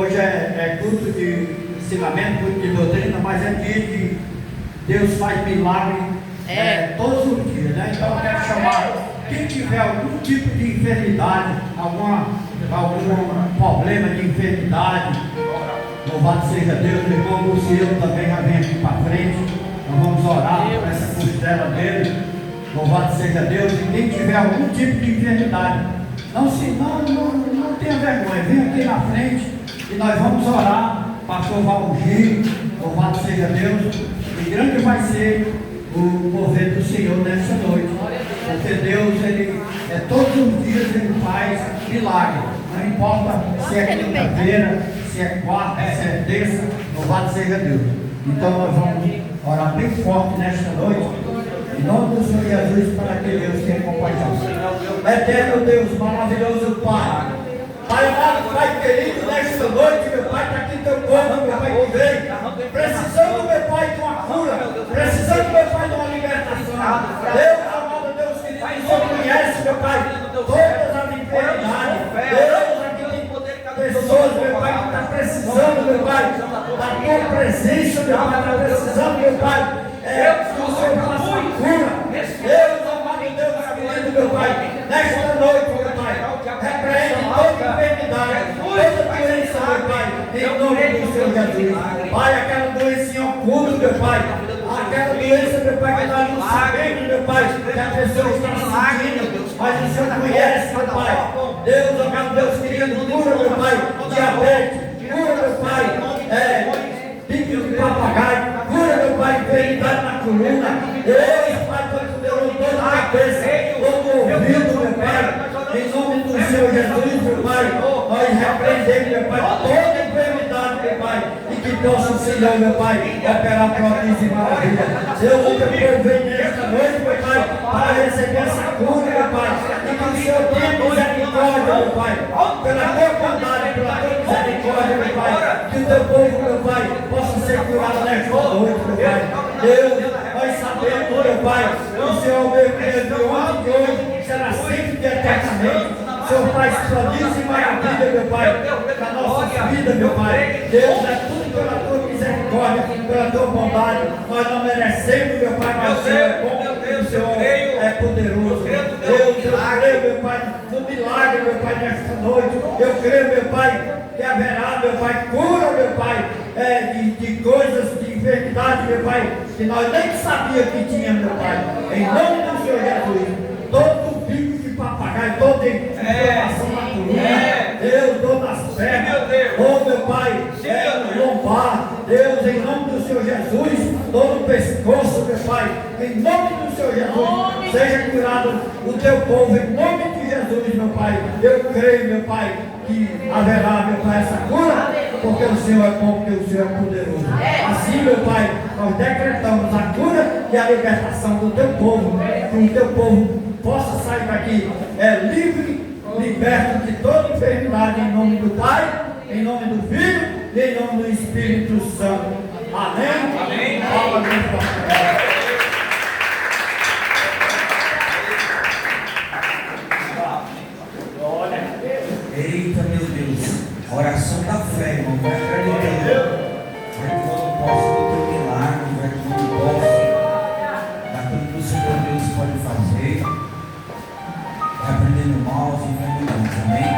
hoje é culto de ensinamento, culto de doutrina, mas é dia de Deus faz milagre todos os dias, né? Então eu quero chamar quem tiver algum tipo de enfermidade, algum problema de enfermidade, louvado seja Deus, o irmão Luciano também já vem aqui para frente. Nós vamos orar por essa costela dele. Louvado seja Deus. E quem tiver algum tipo de enfermidade, não tenha vergonha, vem aqui na frente e nós vamos orar. Pastor vai ungir, louvado seja Deus. E grande vai ser o mover do Senhor nessa noite. Porque Deus, Ele todos os dias Ele faz milagre. Não importa se é quinta-feira, se é quarta, se é terça, louvado seja Deus. Então nós vamos orar bem forte nesta noite, em nome do Senhor Jesus, para que Deus tenha compaixão. Eterno Deus, maravilhoso Pai, Pai amado, Pai querido, nesta noite, meu Pai, está aqui teu povo, meu Pai, que vem, precisando, meu Pai, de uma cura, precisando, meu Pai, de uma libertação. Deus amado, Deus querido, o Senhor conhece, meu Pai, todas as enfermidades. Deus, aqui tem pessoas, meu Pai, que estão precisando, meu Pai, da tua presença, meu Pai, está precisando, meu Pai, que o Senhor faça a cura. Deus amado, Deus querido, meu Pai, nesta noite, meu Pai, repreende toda enfermidade, toda doença, meu Pai, em nome do Senhor Jesus. Pai, aquela doença oculta, meu Pai, aquela doença, meu Pai, que nós não sabemos, meu Pai, que a pessoa está sentindo, mas o Senhor conhece, meu Pai. Deus amado, Deus querido, cura, meu Pai, diabetes, cura, meu Pai, pique de papagaio, cura, meu Pai, enfermidade na coluna. Deus, Pai, todo-poderoso, toda a cabeça, todo o ouvido, meu Pai, em nome do Senhor Jesus, meu Pai, nós repreendemos, meu Pai, toda enfermidade, meu Pai, e que possa o Senhor, meu Pai, operar prótese e maravilha. Deus, o teu povo vem nesta noite, meu Pai, para receber essa cura, meu Pai, e que o Senhor tenha misericórdia, meu Pai, pela tua bondade, pela tua misericórdia, meu Pai, que o teu povo, meu Pai, possa ser curado nesta noite, meu Pai. Deus, nós sabemos, meu Pai, que o Senhor, meu Deus, de ontem e de hoje, será sempre de eternamente. O Senhor faz prodígios e maravilha, meu Pai, na nossa vida, meu Pai. Deus, é tudo pela tua misericórdia, pela tua bondade. Nós não merecemos, meu Pai, mas o Senhor é bom, o Senhor é poderoso. Deus, eu creio, meu Pai, no milagre, meu Pai, nesta noite. Eu creio, meu Pai, que haverá, meu Pai, cura, meu Pai, de coisas, de enfermidade, meu Pai, que nós nem sabíamos que tinha, meu Pai. Em nome do Senhor Jesus, todo bico de papagaio, toda inflamação na coluna, Deus, todas as pernas, oh, meu Pai, lombar, Deus, em nome do Senhor Jesus, todo o pescoço, meu Pai, em nome do Senhor Jesus, seja curado o teu povo, em nome de Jesus, meu Pai. Eu creio, meu Pai, que haverá, meu Pai, essa cura, porque o Senhor é bom, porque o Senhor é poderoso. Assim, meu Pai, nós decretamos a cura e a libertação do teu povo, que o teu povo possa sair daqui livre, liberto de toda enfermidade, em nome do Pai, em nome do Filho e em nome do Espírito Santo. Amém? Amém. Amém. Eita, meu Deus, oração da fé, irmão, vai acreditando, vai tomando posse do teu milagre, vai tomando posse daquilo que o Senhor Deus pode fazer, vai aprendendo mal e enfermidades, amém?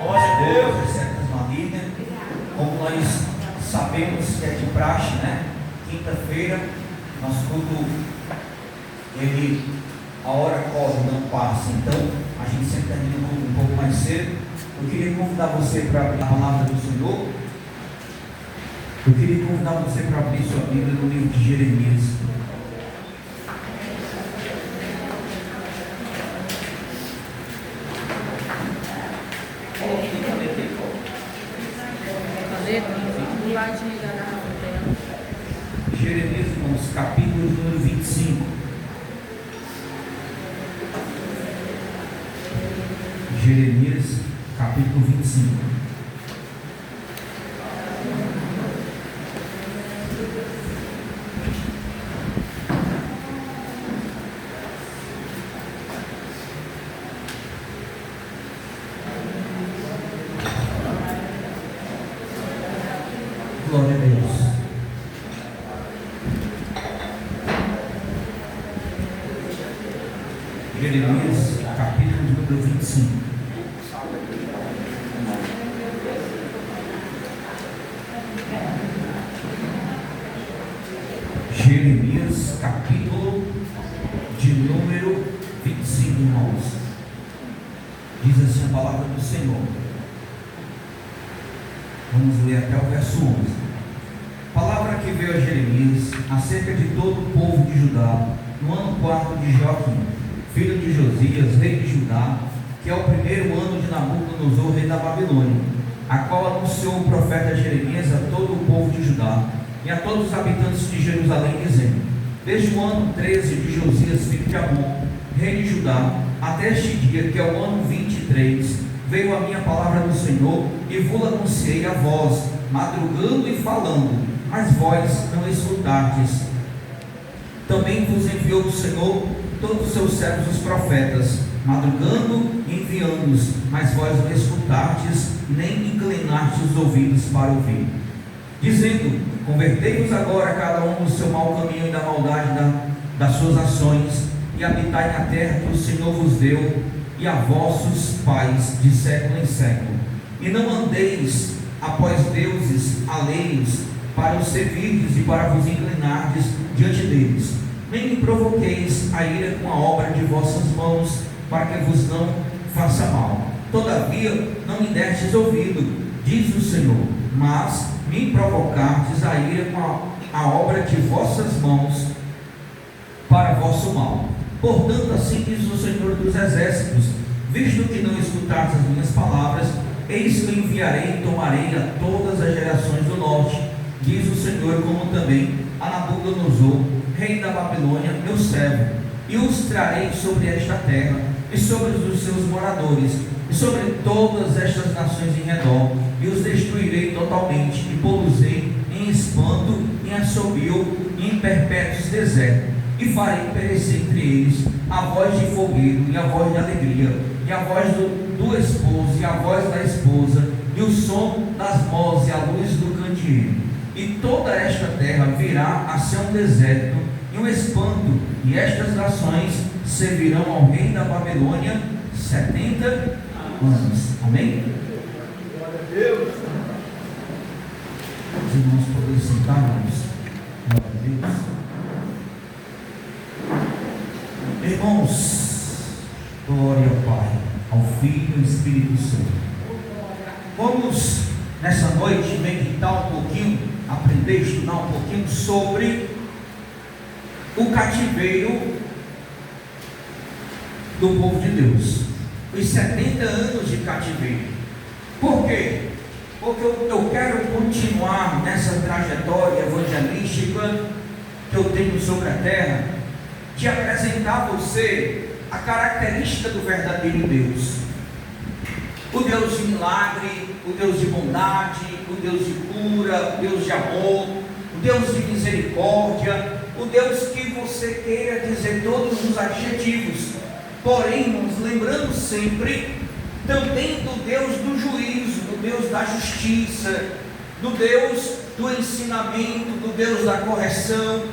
Glória a Deus, as certas malignas, como nós sabemos que é de praxe, né? Quinta-feira, nosso culto, a hora corre, não passa, então a gente sempre termina o culto um pouco mais cedo. Eu queria convidar você para abrir a palavra do Senhor. Eu queria convidar você para abrir sua Bíblia no livro de Jeremias. Jeremias, irmãos, capítulo número 25. Jeremias, capítulo 25. Glória a Deus. Jeremias, capítulo número 25. Jeremias, capítulo de número 25, irmãos. Diz assim a palavra do Senhor. Vamos ler até o verso 11. Palavra que veio a Jeremias acerca de todo o povo de Judá, no ano 4 de Joaquim, filho de Josias, rei de Judá, que é o primeiro ano de Nabucodonosor, rei da Babilônia, a qual anunciou o profeta Jeremias a todo o povo de Judá e a todos os habitantes de Jerusalém, dizendo: desde o ano 13 de Josias, filho de Amon, rei de Judá, até este dia, que é o ano 23, veio a minha palavra do Senhor, e vos anunciei a vós, madrugando e falando, mas vós não escutastes. Também vos enviou o Senhor todos os seus servos, os profetas, madrugando e enviando-os, mas vós não escutastes, nem inclinastes os ouvidos para ouvir. Dizendo: convertei-vos agora cada um do seu mau caminho e da maldade das suas ações, e habitai na terra que o Senhor vos deu, e a vossos pais de século em século. E não andeis após deuses alheios, para os servirdes e para vos inclinardes diante deles. Nem me provoqueis a ira com a obra de vossas mãos, para que vos não faça mal. Todavia não me destes ouvido, diz o Senhor, mas me provocastes a ira com a obra de vossas mãos, para vosso mal. Portanto, assim diz o Senhor dos exércitos: visto que não escutastes as minhas palavras, eis que eu enviarei e tomarei a todas as gerações do norte, diz o Senhor, como também a Nabucodonosor, rei da Babilônia, meu servo, e os trarei sobre esta terra, e sobre os seus moradores, e sobre todas estas nações em redor, e os destruirei totalmente, e pô-los-ei em espanto, em assobio, e em perpétuos desertos, e farei perecer entre eles a voz de fogueiro, e a voz de alegria, e a voz do esposo, e a voz da esposa, e o som das vozes, e a luz do candeeiro. E toda esta terra virá a ser um deserto e um espanto, e estas nações servirão ao rei da Babilônia 70 anos. Amém? Glória a Deus. Os irmãos podem sentar, irmãos. Glória a Deus. Irmãos, glória ao Pai, ao Filho e ao Espírito Santo. Vamos nessa noite meditar um pouquinho, aprender, estudar um pouquinho sobre o cativeiro do povo de Deus, os 70 anos de cativeiro. Por quê? Porque eu quero continuar nessa trajetória evangelística que eu tenho sobre a terra, de apresentar a você a característica do verdadeiro Deus, o Deus de milagre, o Deus de bondade, o Deus de cura, o Deus de amor, o Deus de misericórdia, o Deus que você queira dizer todos os adjetivos, porém, irmãos, lembrando sempre também do Deus do juízo, do Deus da justiça, do Deus do ensinamento, do Deus da correção,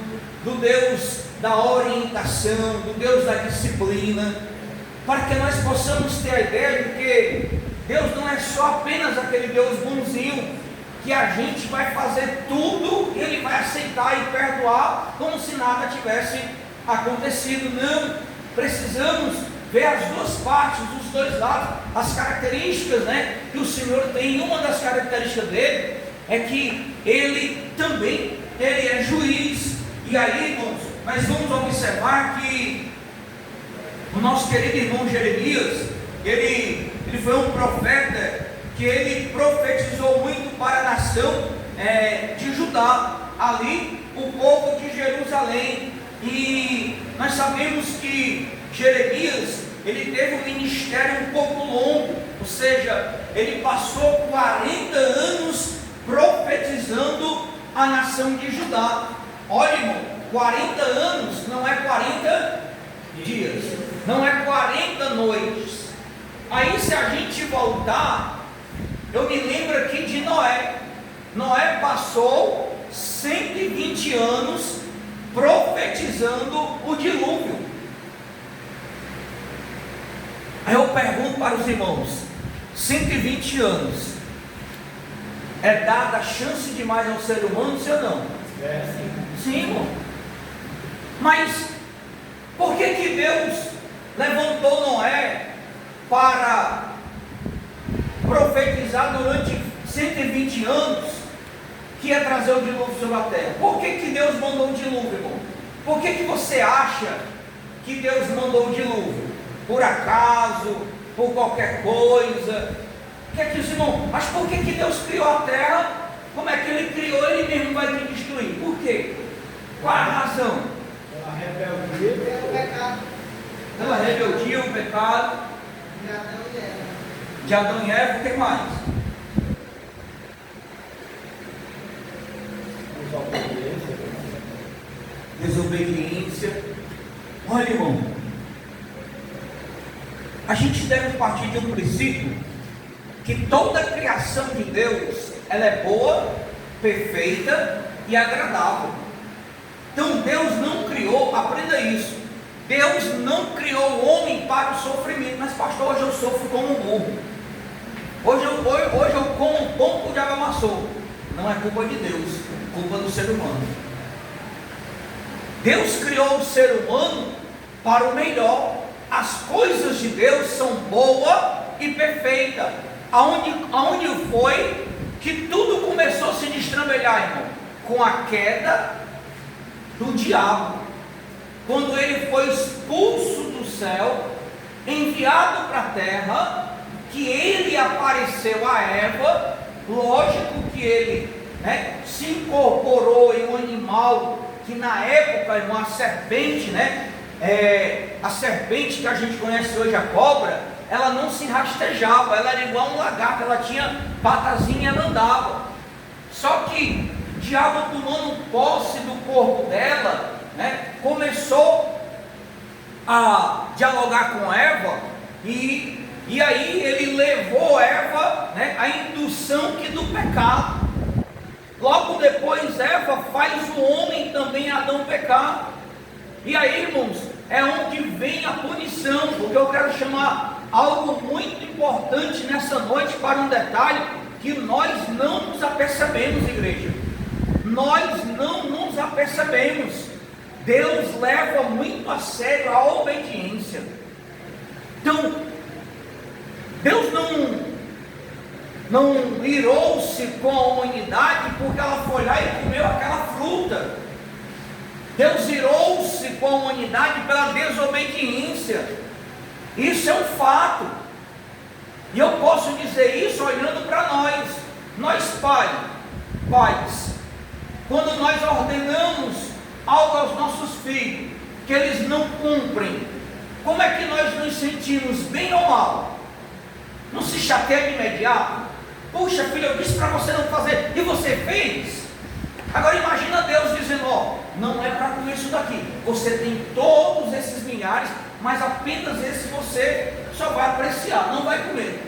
do Deus da orientação, do Deus da disciplina, para que nós possamos ter a ideia de que Deus não é só apenas aquele Deus bonzinho, que a gente vai fazer tudo e Ele vai aceitar e perdoar como se nada tivesse acontecido. Não, precisamos ver as duas partes, os dois lados, as características, que o Senhor tem. Uma das características dele é que Ele também é juiz. E aí, irmãos, nós vamos observar que o nosso querido irmão Jeremias, ele foi um profeta que ele profetizou muito para a nação de Judá, ali o povo de Jerusalém. E nós sabemos que Jeremias, ele teve um ministério um pouco longo, ou seja, ele passou 40 anos profetizando a nação de Judá. Olha, irmão, 40 anos não é 40 dias, não é 40 noites. Aí, se a gente voltar, eu me lembro aqui de Noé. Noé passou 120 anos profetizando o dilúvio. Aí eu pergunto para os irmãos: 120 anos é dada chance demais ao ser humano, sim ou não? Sim, irmão. Mas por que Deus levantou Noé para profetizar durante 120 anos que ia trazer o dilúvio sobre a terra? Por que Deus mandou o dilúvio, irmão? Por que você acha que Deus mandou o dilúvio? Por acaso? Por qualquer coisa? Que é que os irmãos, mas por que Deus criou a terra? Como é que Ele criou? Ele mesmo vai te destruir. Por quê? Qual a razão? Pela rebeldia e pelo pecado. Pela rebeldia, o pecado de Adão e Eva. O que mais? Desobediência. Olha, irmão, a gente deve partir de um princípio que toda a criação de Deus, ela é boa, perfeita e agradável. Então Deus não criou, aprenda isso, Deus não criou o homem para o sofrimento. Mas pastor, hoje eu sofro como um burro, hoje eu como um pão que o diabo amassou. Não é culpa de Deus, é culpa do ser humano. Deus criou o ser humano para o melhor. As coisas de Deus são boas e perfeitas. Aonde foi que tudo começou a se destrambelhar, irmão? Com a queda do diabo. Quando ele foi expulso do céu, enviado para a terra, que ele apareceu a Eva. Lógico que ele se incorporou em um animal que na época, irmão, a serpente, a serpente que a gente conhece hoje, a cobra, ela não se rastejava, ela era igual a um lagarto, ela tinha patazinha, ela andava. Só que o diabo, tomando posse do corpo dela, começou a dialogar com Eva, e aí ele levou Eva à indução do pecado. Logo depois Eva faz o homem também, Adão, pecar. E aí, irmãos, é onde vem a punição. Porque eu quero chamar algo muito importante nessa noite para um detalhe que nós não nos apercebemos, igreja. Nós não nos apercebemos. Deus leva muito a sério a obediência. Então, Deus não irou-se com a humanidade porque ela foi lá e comeu aquela fruta. Deus irou-se com a humanidade pela desobediência. Isso é um fato. E eu posso dizer isso olhando para nós pais, quando nós ordenamos algo aos nossos filhos, que eles não cumprem, como é que nós nos sentimos, bem ou mal? Não se chateia de imediato? Puxa, filho, eu disse para você não fazer, e você fez? Agora imagina Deus dizendo: não é para comer isso daqui, você tem todos esses milhares, mas apenas esse você só vai apreciar, não vai comer.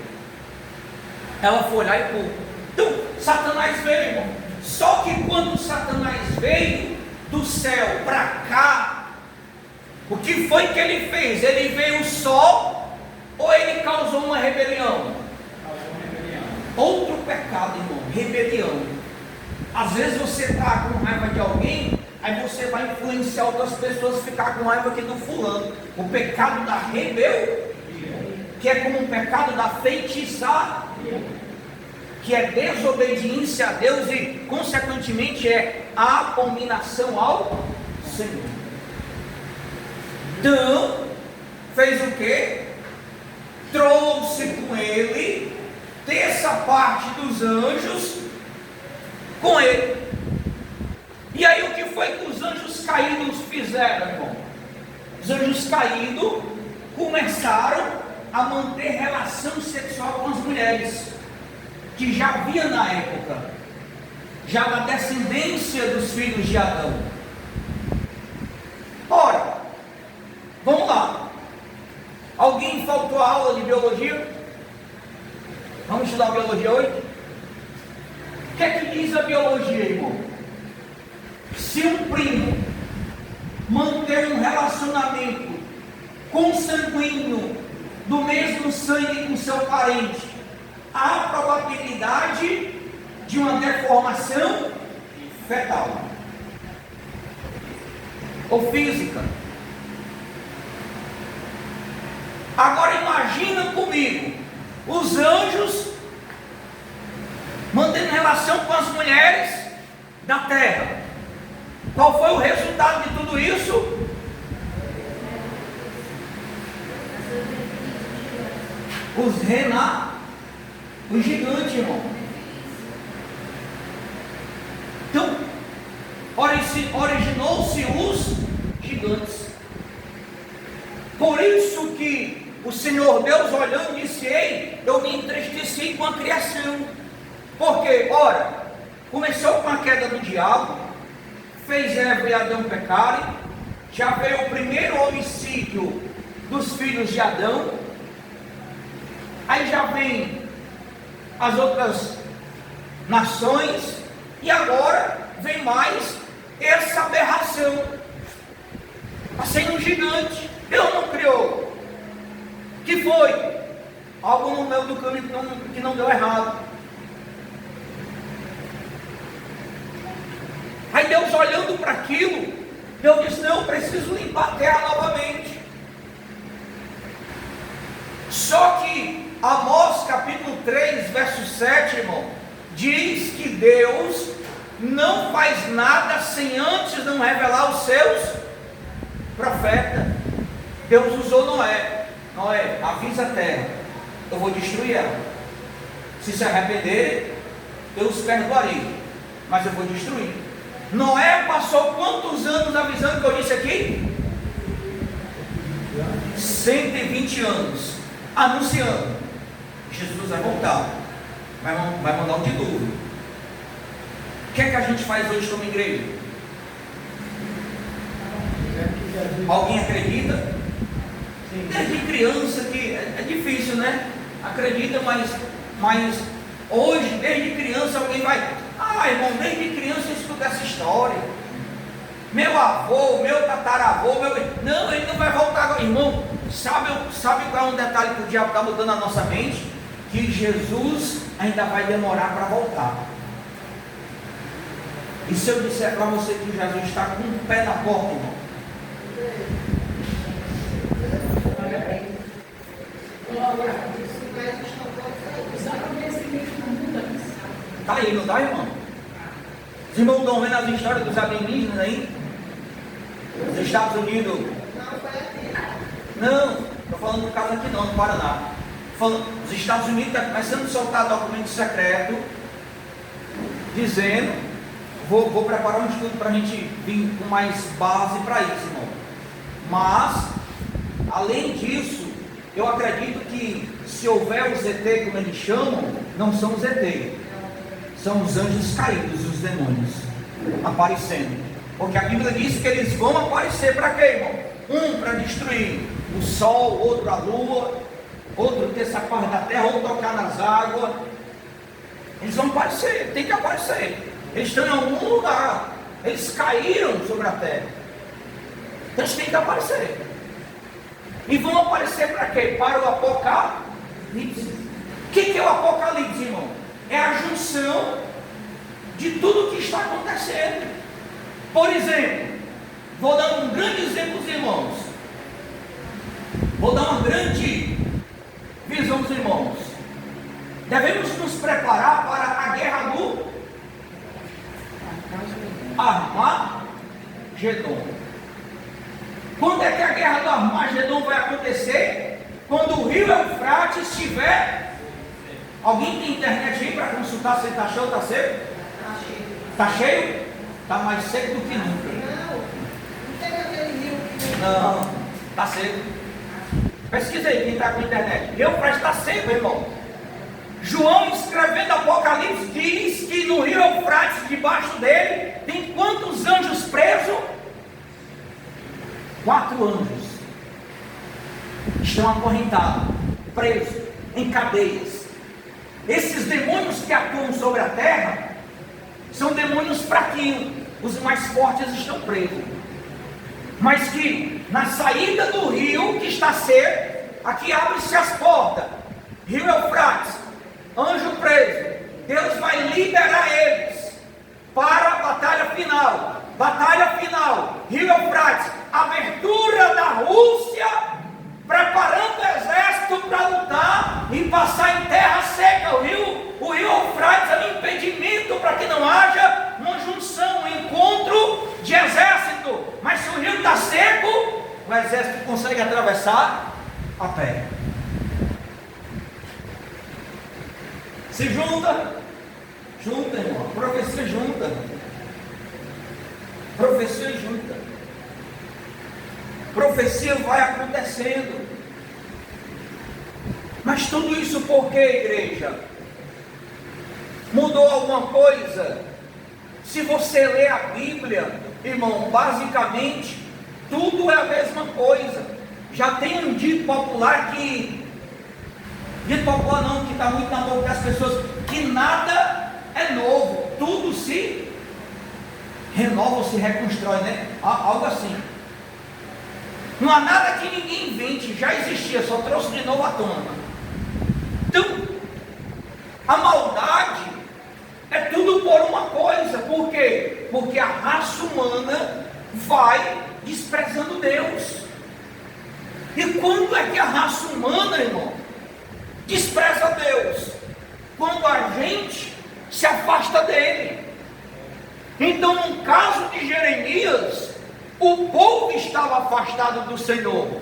Ela foi lá e pôs. Então, Satanás veio, irmão. Só que quando Satanás veio do céu para cá, o que foi que ele fez? Ele veio só, ou ele causou uma rebelião? Outro pecado, irmão, rebelião. Às vezes você está com raiva de alguém, aí você vai influenciar outras pessoas a ficar com raiva aqui do fulano. O pecado da rebelião, que é como um pecado da feitiçaria, que é desobediência a Deus e consequentemente é abominação ao Senhor. Então, fez o que? Trouxe com ele terça parte dos anjos com ele. E aí o que foi que os anjos caídos fizeram, irmão? Os anjos caídos começaram a manter relação sexual com as mulheres, que já havia na época, já da descendência dos filhos de Adão. Ora, vamos lá. Alguém faltou a aula de biologia? Vamos estudar biologia hoje? que é que diz a biologia, irmão? Se um primo manter um relacionamento consanguíneo do mesmo sangue com seu parente, há probabilidade de uma deformação fetal ou física. Agora imagina comigo, os anjos mantendo relação com as mulheres da terra. Qual foi o resultado de tudo isso? Os gigantes, irmão. Então, originou-se os gigantes. Por isso que o Senhor Deus olhando disse: ei, eu me entristeci com a criação. Porque, ora, começou com a queda do diabo, fez Eva e Adão pecarem, já veio o primeiro homicídio dos filhos de Adão, aí já vem as outras nações, e agora vem mais essa aberração. Está sendo um gigante. Deus não criou. Que foi? Algo no meio do caminho que não deu errado. Aí Deus olhando para aquilo, Deus disse: não, eu preciso limpar a terra novamente. Só que Amós capítulo 3, verso 7, irmão, diz que Deus não faz nada sem antes não revelar os seus profetas. Deus usou Noé. Noé, avisa a terra, eu vou destruir ela. Se arrependerem, eu os perdoarei, mas eu vou destruir. Noé passou quantos anos avisando, que eu disse aqui? 120 anos, anunciando: Jesus vai voltar, vai mandar um dilúvio. O que é que a gente faz hoje como igreja? Alguém acredita? Desde criança, que é difícil, né? Acredita, mas hoje, desde criança, alguém vai: ah, irmão, desde criança eu escuto essa história. Meu avô, meu tataravô, não, ele não vai voltar agora. Irmão, sabe qual é um detalhe que o diabo está mudando na nossa mente? Que Jesus ainda vai demorar para voltar. E se eu disser para você que Jesus está com um pé na porta, irmão? Está aí, não está, irmão? Os irmãos estão vendo as histórias dos alienígenas aí? Nos Estados Unidos? Não, estou falando do caso aqui não, no Paraná. Os Estados Unidos estão começando a soltar documento secreto, dizendo: vou preparar um estudo para a gente vir com mais base para isso, irmão. Mas, além disso, eu acredito que se houver os ET, como eles chamam, não são os ET, são os anjos caídos, os demônios aparecendo. Porque a Bíblia diz que eles vão aparecer para quê, irmão? Um para destruir o sol, outro a lua, outro ter essa parte da terra, ou tocar nas águas. Eles vão aparecer, tem que aparecer. Eles estão em algum lugar, eles caíram sobre a terra, então eles têm que aparecer. E vão aparecer para quê? Para o Apocalipse. O que é o Apocalipse, irmão? É a junção de tudo que está acontecendo. Por exemplo, vou dar um grande exemplo, irmãos. Vou dar uma grande visão dos irmãos. Devemos nos preparar para a guerra do Armagedon. Quando é que a guerra do Armagedon vai acontecer? Quando o rio Eufrates estiver... Alguém tem internet aí para consultar se está cheio ou está seco? Está cheio? Está mais seco do que nunca. Não, está seco. Pesquisa aí quem está com internet. Rio Eufrates está seco, irmão. João, escrevendo Apocalipse, diz que no rio Eufrates, debaixo dele, tem quantos anjos presos? 4 anjos. Estão acorrentados, presos, em cadeias. Esses demônios que atuam sobre a terra são demônios fraquinhos, os mais fortes estão presos. Mas que na saída do rio, que está seco, aqui abre-se as portas, rio Eufrates, anjo preso, Deus vai liberar eles para a batalha final. Batalha final, rio Eufrates, abertura da Rússia, preparando o exército para lutar e passar em terra seca. O rio Eufrates é um impedimento para que não haja uma junção, um encontro de exército. Mas se o rio está seco, o exército consegue atravessar a pé. Se junta, irmão, profecia junta. Profecia junta. Profecia vai acontecendo. Mas tudo isso por que, igreja? Mudou alguma coisa? Se você ler a Bíblia, irmão, basicamente tudo é a mesma coisa. Já tem um dito popular que está muito na boca das pessoas, que nada é novo, tudo se renova ou se reconstrói, né? Algo assim. Não há nada que ninguém invente, já existia, só trouxe de novo à tona. Então, a maldade é tudo por uma coisa. Por quê? Porque a raça humana vai desprezando Deus. E quando é que a raça humana, irmão, despreza Deus? Quando a gente se afasta dele. Então, no caso de Jeremias, o povo estava afastado do Senhor.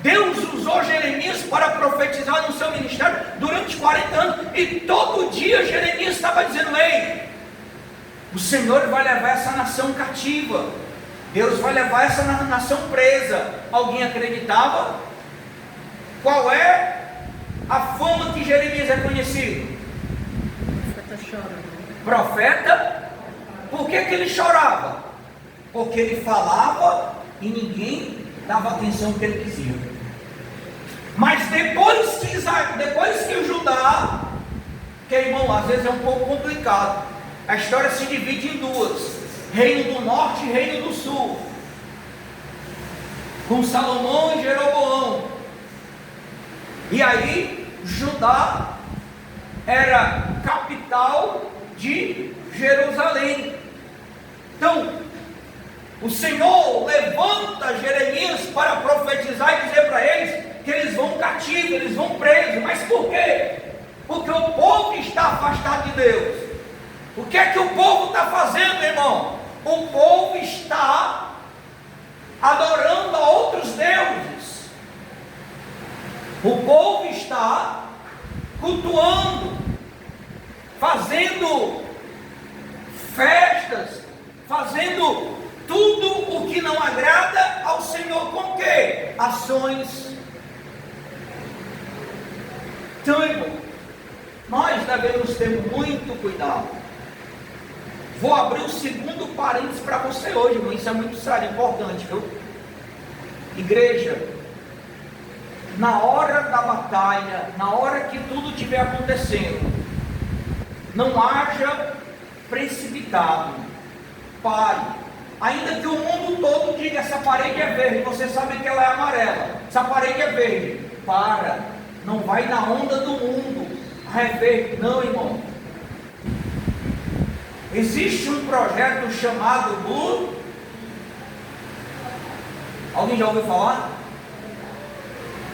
Deus usou Jeremias para profetizar no seu ministério durante 40 anos. E todo dia Jeremias estava dizendo: ei, o Senhor vai levar essa nação cativa. Deus vai levar essa nação presa. Alguém acreditava? Qual é a fama que Jeremias é conhecido? Profeta. Por que ele chorava? Porque ele falava e ninguém dava atenção ao que ele dizia. Mas depois que o Judá, que, irmão, às vezes é um pouco complicado, a história se divide em duas: reino do norte e reino do sul, com Salomão e Jeroboão. E aí Judá era capital de Jerusalém. Então, o Senhor levanta Jeremias para profetizar e dizer para eles que eles vão cativos, eles vão presos. Mas por quê? Porque o povo está afastado de Deus. O que é que o povo está fazendo, irmão? O povo está adorando a outros deuses. O povo está cultuando, fazendo festas, fazendo tudo o que não agrada ao Senhor. Com que? Ações. Então, irmão, nós devemos ter muito cuidado. Vou abrir o segundo parênteses para você hoje, irmão. Isso é muito sério, importante, viu? Igreja, na hora da batalha, na hora que tudo estiver acontecendo, não haja precipitado. Pare. Ainda que o mundo todo diga: essa parede é verde, você sabe que ela é amarela. Essa parede é verde. Para. Não vai na onda do mundo. É verde. Não, irmão. Existe um projeto chamado Blue. Alguém já ouviu falar?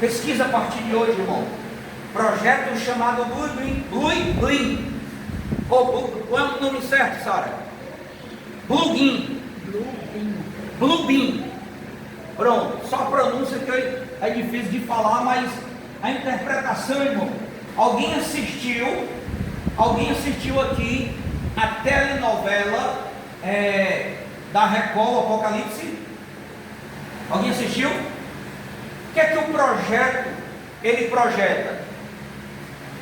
Pesquisa a partir de hoje, irmão. Projeto chamado Blue Green. Qual é o nome certo, Sara? Blue Beam. Pronto, só a pronúncia que é difícil de falar, mas a interpretação, irmão. Alguém assistiu aqui a telenovela da Record, Apocalipse? Alguém assistiu? O que é que o projeto ele projeta?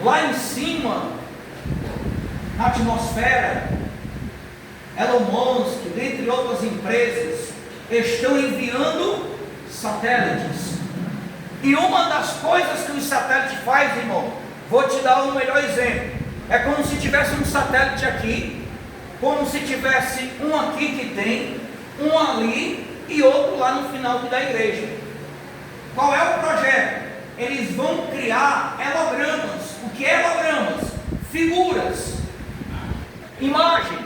Lá em cima, na atmosfera, Elon Musk, dentre outras empresas, estão enviando satélites. E uma das coisas que o satélite faz, irmão, vou te dar um melhor exemplo. É como se tivesse um satélite aqui, como se tivesse um aqui que tem, um ali e outro lá no final da igreja. Qual é o projeto? Eles vão criar hologramas. O que é hologramas? Figuras, imagem.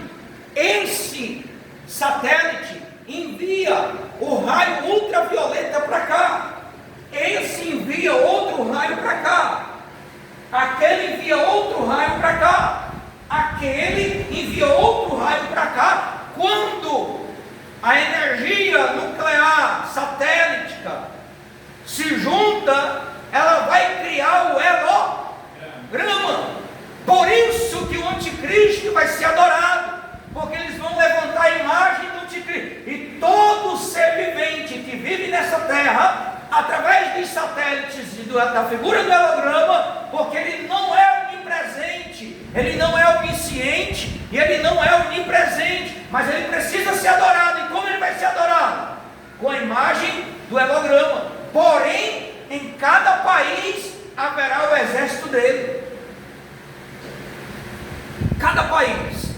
Esse satélite envia o raio ultravioleta para cá, esse envia outro raio para cá, aquele envia outro raio para cá, aquele envia outro raio para cá. Quando a energia nuclear satélitica se junta, ela vai criar o holograma. Por isso que o anticristo vai ser adorado, porque eles vão levantar a imagem do anticristo, e todo ser vivente que vive nessa terra, através dos satélites e da figura do holograma, porque ele não é onipresente, ele não é onisciente e ele não é onipresente, mas ele precisa ser adorado. E como ele vai ser adorado? Com a imagem do holograma. Porém, em cada país haverá o exército dele. Cada país,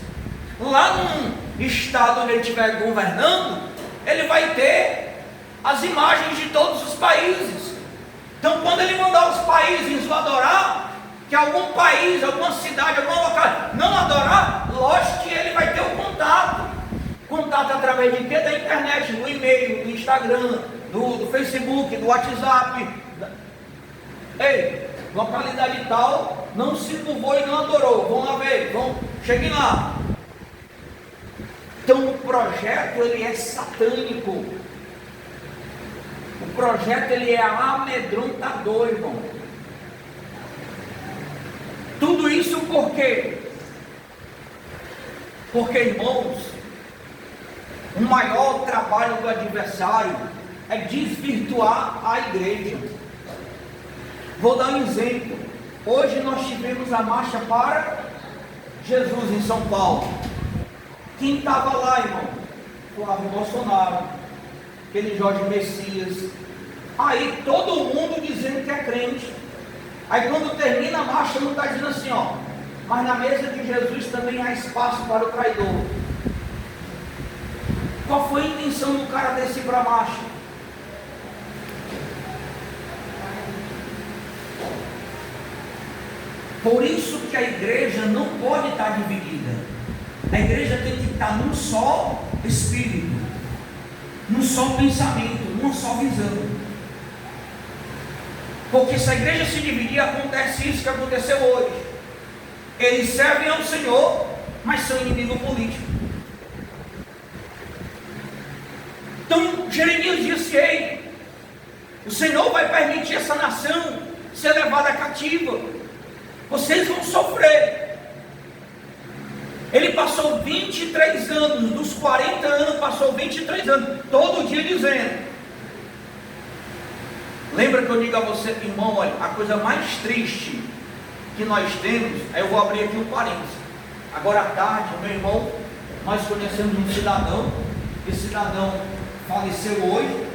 lá num estado onde ele estiver governando, ele vai ter as imagens de todos os países. Então, quando ele mandar os países o adorar, que algum país, alguma cidade, algum local não adorar, lógico que ele vai ter o contato através de quê? Da internet, do e-mail, do Instagram, do Facebook, do WhatsApp. Ei, localidade tal não se curvou e não adorou, vão lá ver, cheguem lá. Então o projeto ele é satânico, o projeto ele é amedrontador, irmão. Tudo isso por quê? Porque, irmãos, o maior trabalho do adversário é desvirtuar a igreja. Vou dar um exemplo. Hoje nós tivemos a marcha para Jesus em São Paulo. Quem estava lá, irmão? Flávio Bolsonaro, aquele Jorge Messias. Aí todo mundo dizendo que é crente. Aí quando termina a marcha, não está dizendo assim, ó, mas na mesa de Jesus também há espaço para o traidor. Qual foi a intenção do cara descer para a marcha? Por isso que a igreja não pode estar dividida. A igreja tem que estar num só espírito, num só pensamento, numa só visão. Porque se a igreja se dividir, acontece isso que aconteceu hoje. Eles servem ao Senhor, mas são inimigo político. Então Jeremias disse: ei, o Senhor vai permitir essa nação ser levada cativa. Vocês vão sofrer. Ele passou 23 anos, dos 40 anos, passou 23 anos, todo dia dizendo. Lembra que eu digo a você, irmão, olha, a coisa mais triste que nós temos, aí eu vou abrir aqui um parênteses. Agora à tarde, meu irmão, nós conhecemos um cidadão, esse cidadão faleceu hoje,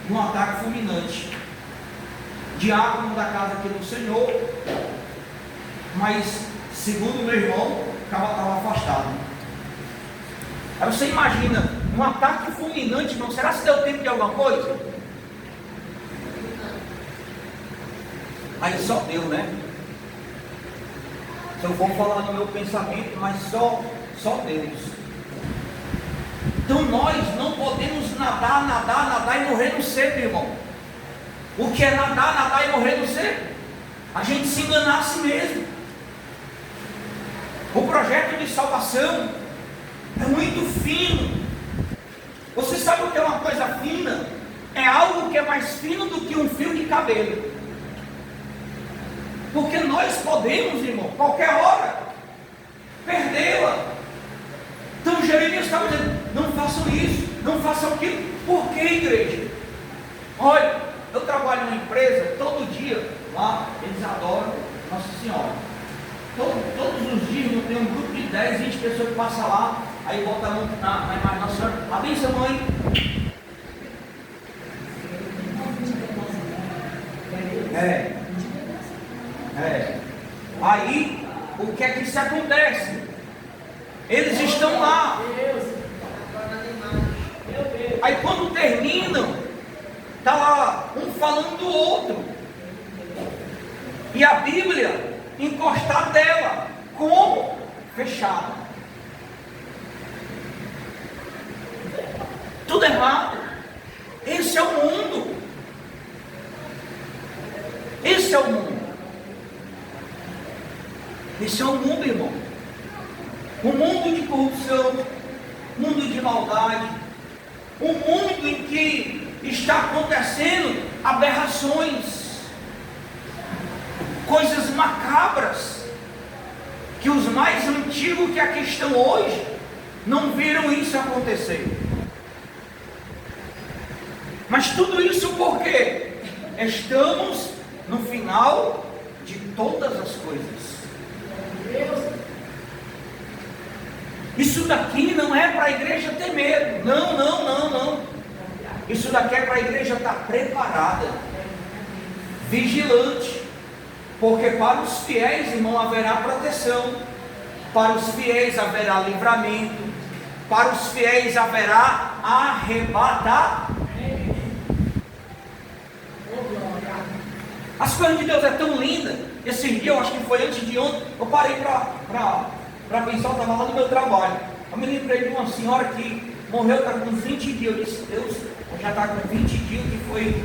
num ataque fulminante. Diácono da casa aqui do Senhor, mas segundo meu irmão, o cara estava afastado. Aí você imagina, um ataque fulminante, irmão, será que deu tempo de alguma coisa? Aí só Deus, né? Se eu for falar no meu pensamento, mas só Deus. Então nós não podemos nadar e morrer no seco, irmão. O que é nadar e morrer no seco? A gente se enganar a si mesmo. O projeto de salvação é muito fino. Você sabe o que é uma coisa fina? É algo que é mais fino do que um fio de cabelo. Porque nós podemos, irmão, qualquer hora, perdê-la. Então Jeremias estava dizendo: não façam isso, não façam aquilo. Por que, igreja? Olha, eu trabalho numa empresa, todo dia lá, eles adoram Nossa Senhora. Todos os dias eu tenho um grupo de 10, 20 pessoas que passam lá, aí bota a mão na imagem Nossa Senhora, abençoa, mãe. Aí, o que é que isso acontece? Eles estão lá, Aí quando terminam, está lá um falando do outro. E a Bíblia encostada dela, como? Fechada. Tudo errado. Esse é o mundo. Esse é o mundo. Esse é o mundo, irmão. Um mundo de corrupção, um mundo de maldade, um mundo em que está acontecendo aberrações, coisas macabras, que os mais antigos que aqui estão hoje não viram isso acontecer. Mas tudo isso por quê? Estamos no final de todas as coisas. Isso daqui não é para a igreja ter medo. Não. Isso daqui é para a igreja estar preparada, vigilante. Porque para os fiéis, irmão, haverá proteção. Para os fiéis haverá livramento. Para os fiéis haverá arrebatamento. As coisas de Deus é tão linda. Esse dia, eu acho que foi antes de ontem, eu parei para pensar, eu estava lá no meu trabalho. Eu me lembrei de uma senhora que morreu, está com uns 20 dias. Eu disse, Deus, já está com 20 dias, que foi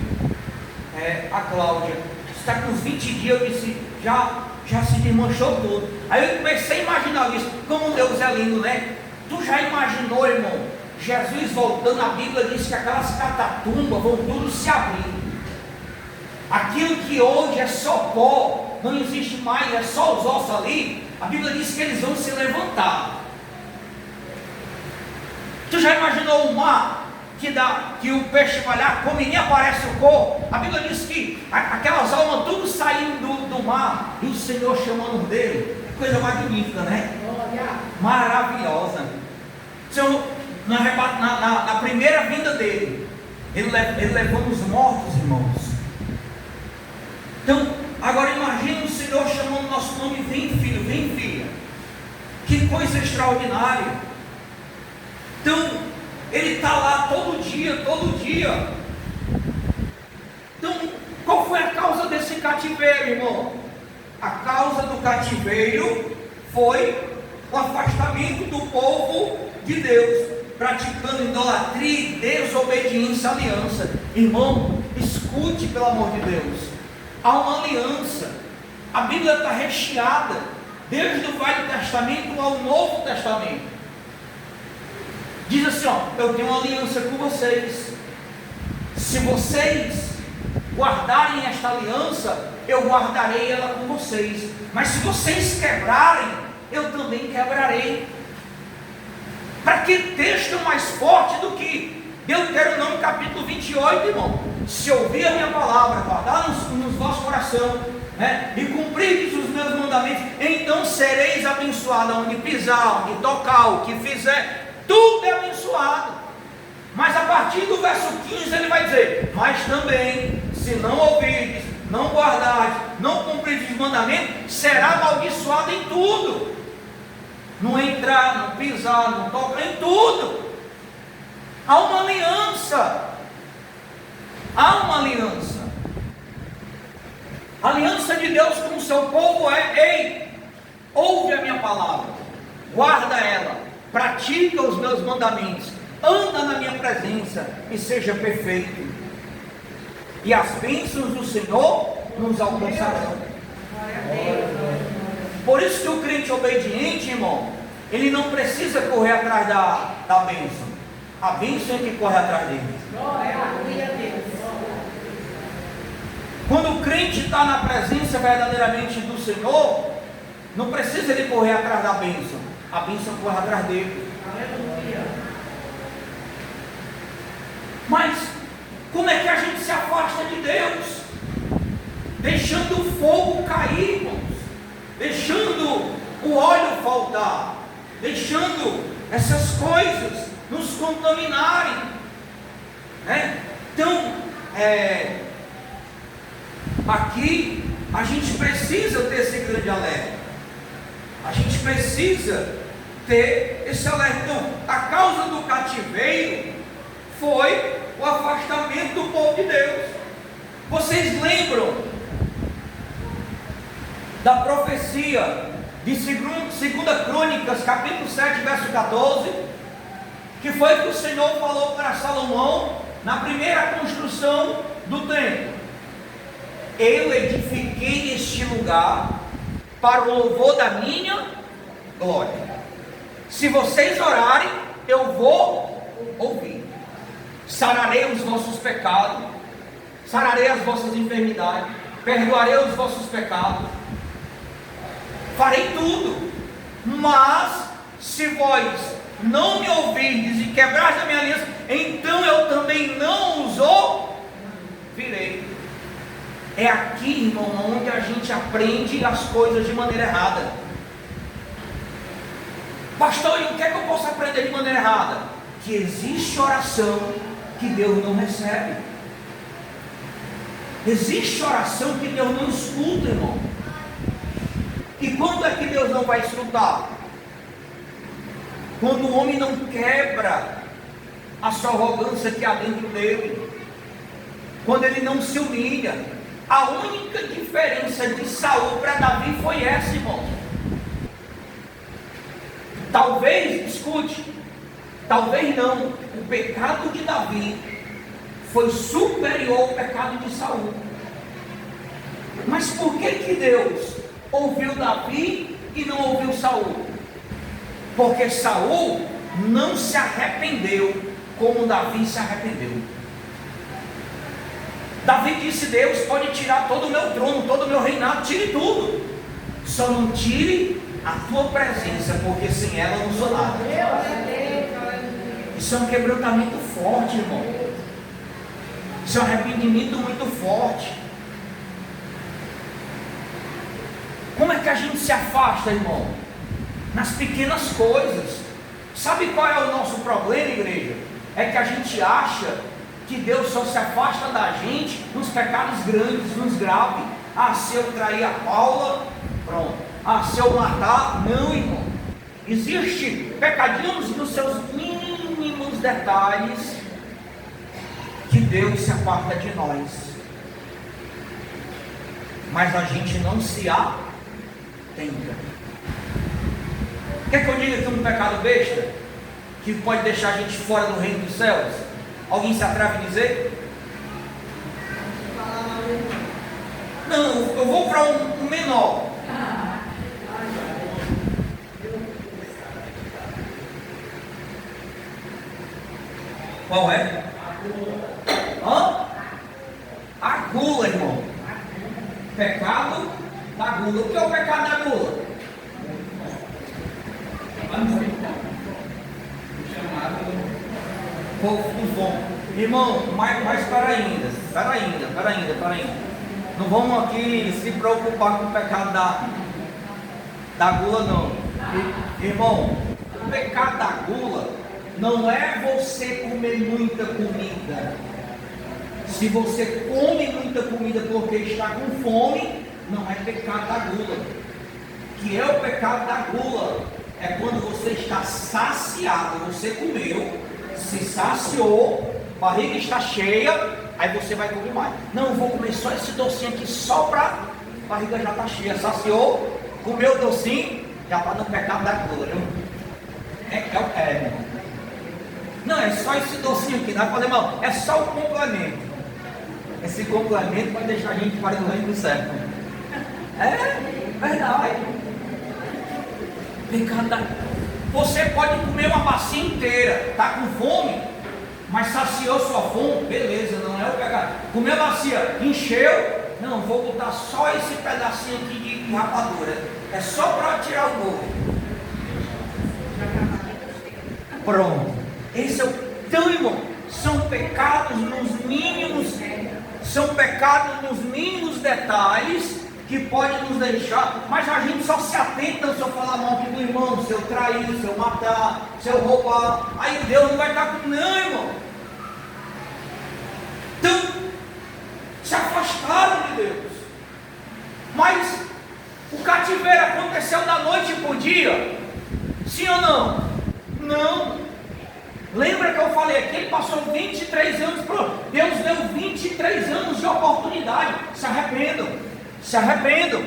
a Cláudia. Está com uns 20 dias, eu disse, já se desmanchou todo. Aí eu comecei a imaginar isso, como Deus é lindo, né? Tu já imaginou, irmão, Jesus voltando, a Bíblia diz que aquelas catatumbas vão tudo se abrir. Aquilo que hoje é só pó, não existe mais, é só os ossos ali. A Bíblia diz que eles vão se levantar. Tu já imaginou o mar que o peixe vai lá, come e nem aparece o corpo? A Bíblia diz que aquelas almas tudo saindo do mar e o Senhor chamando dele. Coisa magnífica, né? Maravilhosa. Senhor, na primeira vinda dele, ele levou os mortos, irmãos. Então, agora imagine o Senhor chamando nosso nome, vem filho, vem filha. Que coisa extraordinária. Então, Ele está lá todo dia. Então, qual foi a causa desse cativeiro, irmão? A causa do cativeiro foi o afastamento do povo de Deus, praticando idolatria e desobediência à aliança. Irmão, escute pelo amor de Deus. Há uma aliança. A Bíblia está recheada, desde o Velho Testamento ao Novo Testamento. Diz assim, eu tenho uma aliança com vocês. Se vocês guardarem esta aliança, eu guardarei ela com vocês. Mas se vocês quebrarem, eu também quebrarei. Para que texto mais forte do que Deuteronômio capítulo 28, irmão? Se ouvir a minha palavra, guardar nos vossos corações, né, e cumprir os meus mandamentos, então sereis abençoados. Onde pisar, onde tocar, o que fizer, tudo é abençoado. Mas a partir do verso 15 ele vai dizer, mas também, se não ouvirdes, não guardardes, não cumprirdes os mandamentos, será amaldiçoado em tudo. Não entrar, não pisar, não tocar, em tudo. Há uma aliança. Há uma aliança. A aliança de Deus com o seu povo é: ei, ouve a minha palavra, guarda ela, pratica os meus mandamentos, anda na minha presença e seja perfeito, e as bênçãos do Senhor nos alcançarão. Por isso que o crente obediente, irmão, ele não precisa correr atrás da bênção. A bênção é que corre atrás dele. Quando o crente está na presença verdadeiramente do Senhor, não precisa ele correr atrás da bênção. A bênção corre atrás dele. Mas como é que a gente se afasta de Deus? Deixando o fogo cair, irmãos, deixando o óleo faltar, deixando essas coisas nos contaminarem, né? Então, aqui a gente precisa ter esse grande alerta, a gente precisa ter esse alerta. Então, a causa do cativeiro foi o afastamento do povo de Deus. Vocês lembram da profecia de 2 Crônicas, capítulo 7, verso 14, que foi que o Senhor falou para Salomão na primeira construção do templo: eu edifiquei este lugar para o louvor da minha glória. Se vocês orarem, eu vou ouvir. Sararei os vossos pecados, sararei as vossas enfermidades, perdoarei os vossos pecados, farei tudo. Mas se vós não me ouvirdes e quebrares a minha aliança, então eu também não os ouvirei. É aqui, irmão, onde a gente aprende as coisas de maneira errada. Pastor, e o que é que eu posso aprender de maneira errada? Que existe oração que Deus não recebe. Existe oração que Deus não escuta, irmão. E quando é que Deus não vai escutar? Quando o homem não quebra a sua arrogância que há dentro dele, quando ele não se humilha. A única diferença de Saul para Davi foi essa, irmão. Talvez, escute, talvez não, o pecado de Davi foi superior ao pecado de Saul. Mas por que Deus ouviu Davi e não ouviu Saul? Porque Saul não se arrependeu como Davi se arrependeu. Davi disse: Deus pode tirar todo o meu trono, todo o meu reinado, tire tudo, só não tire a tua presença, porque sem ela eu não sou nada. Isso é um quebrantamento forte, irmão. Isso é um arrependimento muito forte. Como é que a gente se afasta, irmão? Nas pequenas coisas. Sabe qual é o nosso problema, igreja? É que a gente acha que Deus só se afasta da gente nos pecados grandes, nos graves. Ah, se eu trair a Paula, pronto. Ah, se eu matar, não, irmão. Existe pecadinhos nos seus mínimos detalhes que Deus se aparta de nós. Mas a gente não se atenta. Quer que eu diga que um pecado besta que pode deixar a gente fora do reino dos céus? Alguém se atreve a dizer? Não, eu vou para um menor. Qual é? A gula, irmão. Pecado da gula. O que é o pecado da gula? Irmão, mas para ainda. Não vamos aqui se preocupar com o pecado da gula, não. Irmão, o pecado da gula não é você comer muita comida. Se você come muita comida porque está com fome, não é pecado da gula. Que é o pecado da gula? É quando você está saciado, você comeu, se saciou, barriga está cheia, aí você vai comer mais. Não, vou comer só esse docinho aqui, só para barriga já está cheia, saciou, comeu o docinho, já está no pecado da gula, viu? Irmão. Não, é só esse docinho aqui, não vai fazer mal, é só o complemento. Esse complemento vai deixar a gente fora do reino do céu. É verdade. Pecado da... Você pode comer uma bacia inteira, está com fome, mas saciou sua fome, beleza, não é o pecado. Comer a bacia, encheu, não, vou botar só esse pedacinho aqui de rapadura, é só para tirar o gosto. Pronto, esse é o... Então, irmão, são pecados nos mínimos, detalhes que pode nos deixar, mas a gente só se atenta se eu falar mal aqui do irmão, se eu trair, se eu matar, se eu roubar, aí Deus não vai estar comigo, não, irmão. Então, se afastaram de Deus, mas o cativeiro aconteceu da noite para o dia, sim ou não? Não. Lembra que eu falei aqui, ele passou 23 anos, Deus deu 23 anos de oportunidade. Se arrependam, se arrependam.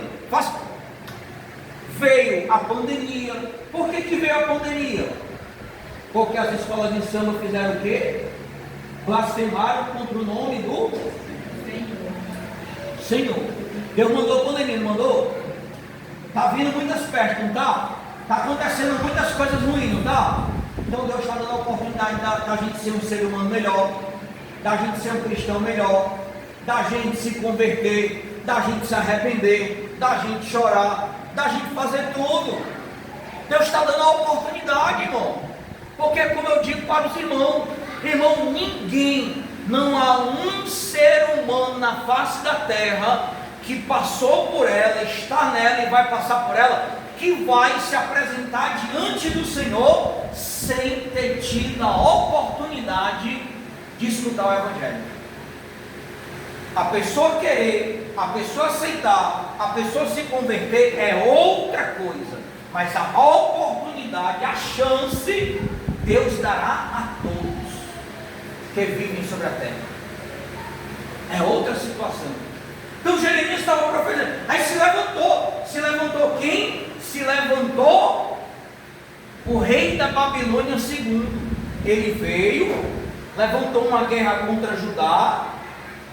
Veio a pandemia. Por que veio a pandemia? Porque as escolas de samba fizeram o quê? Blasfemaram contra o nome do Senhor. Deus mandou a pandemia, não mandou? Está vindo muitas pestes, não está? Está acontecendo muitas coisas ruins, não está? Então Deus está dando a oportunidade da gente ser um ser humano melhor, da gente ser um cristão melhor, da gente se converter, da gente se arrepender, da gente chorar, da gente fazer tudo. Deus está dando a oportunidade, irmão. Porque como eu digo para os irmãos, irmão, ninguém, não há um ser humano na face da terra que passou por ela, está nela e vai passar por ela, que vai se apresentar diante do Senhor sem ter tido a oportunidade de escutar o Evangelho. A pessoa querer, a pessoa aceitar, a pessoa se converter é outra coisa, mas a oportunidade, a chance, Deus dará a todos que vivem sobre a terra. É outra situação. Então Jeremias estava profetizando. Aí se levantou quem? Se levantou o rei da Babilônia II. Ele veio, levantou uma guerra contra Judá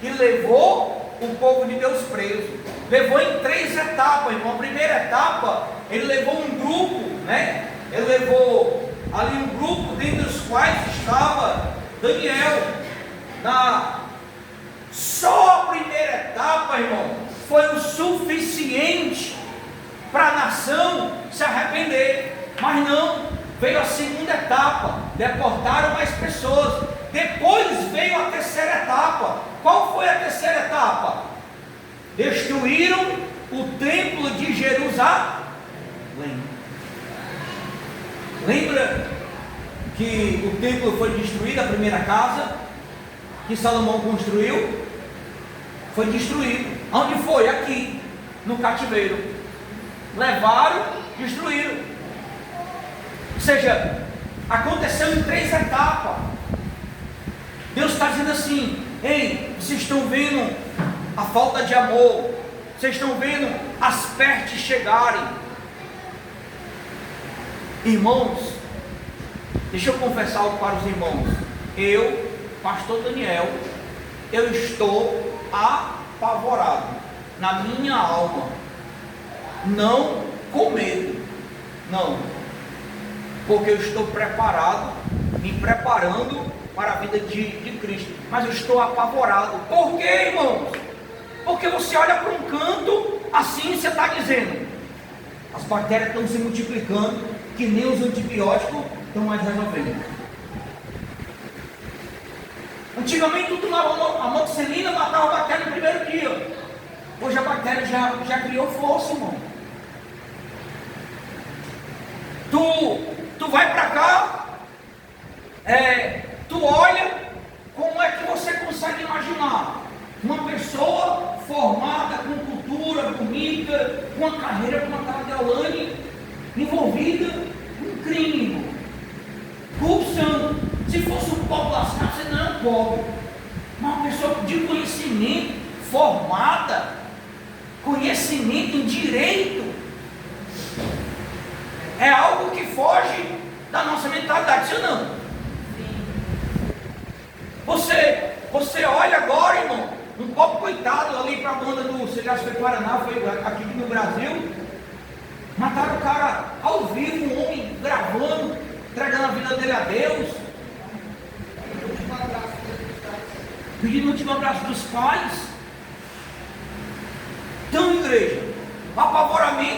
e levou o povo de Deus preso. Levou em 3 etapas, irmão. A primeira etapa, ele levou um grupo, né? Ele levou ali um grupo, dentre os quais estava Daniel. Só a primeira etapa, irmão, foi o suficiente para a nação se arrepender. Mas não, veio a segunda etapa, deportaram mais pessoas. Depois veio a terceira etapa. Qual foi a terceira etapa? Destruíram o templo de Jerusalém. Lembra que o templo foi destruído, a primeira casa que Salomão construiu? Foi destruído. Onde foi? Aqui, no cativeiro. Levaram, destruíram. Ou seja, aconteceu em 3 etapas. Deus está dizendo assim: ei, vocês estão vendo a falta de amor, vocês estão vendo as pestes chegarem. Irmãos, deixa eu confessar algo para os irmãos. Eu, pastor Daniel, eu estou apavorado na minha alma, não com medo, não, porque eu estou preparado, me preparando para a vida de Cristo, mas eu estou apavorado. Por quê, irmãos? Porque você olha para um canto, a ciência está dizendo, as bactérias estão se multiplicando, que nem os antibióticos estão mais resolvendo. Antigamente tu tomava amoxicilina, matava a bactéria no primeiro dia. Hoje a bactéria já criou força, irmão. Tu vai para cá, tu olha, como é que você consegue imaginar uma pessoa formada, com cultura, bonita, com uma carreira como a de Alane, envolvida em crime, irmão, corrupção. Se fosse um pobre lascado, você não é um pobre, mas uma pessoa de conhecimento, formada, conhecimento em direito, é algo que foge da nossa mentalidade, sim ou não? Você olha agora, irmão, um pobre coitado ali para a banda do, você já foi Paraná, foi aqui no Brasil, mataram o cara ao vivo, um homem gravando, entregando a vida dele a Deus, pedindo o último abraço dos pais. Então, igreja, apavoramento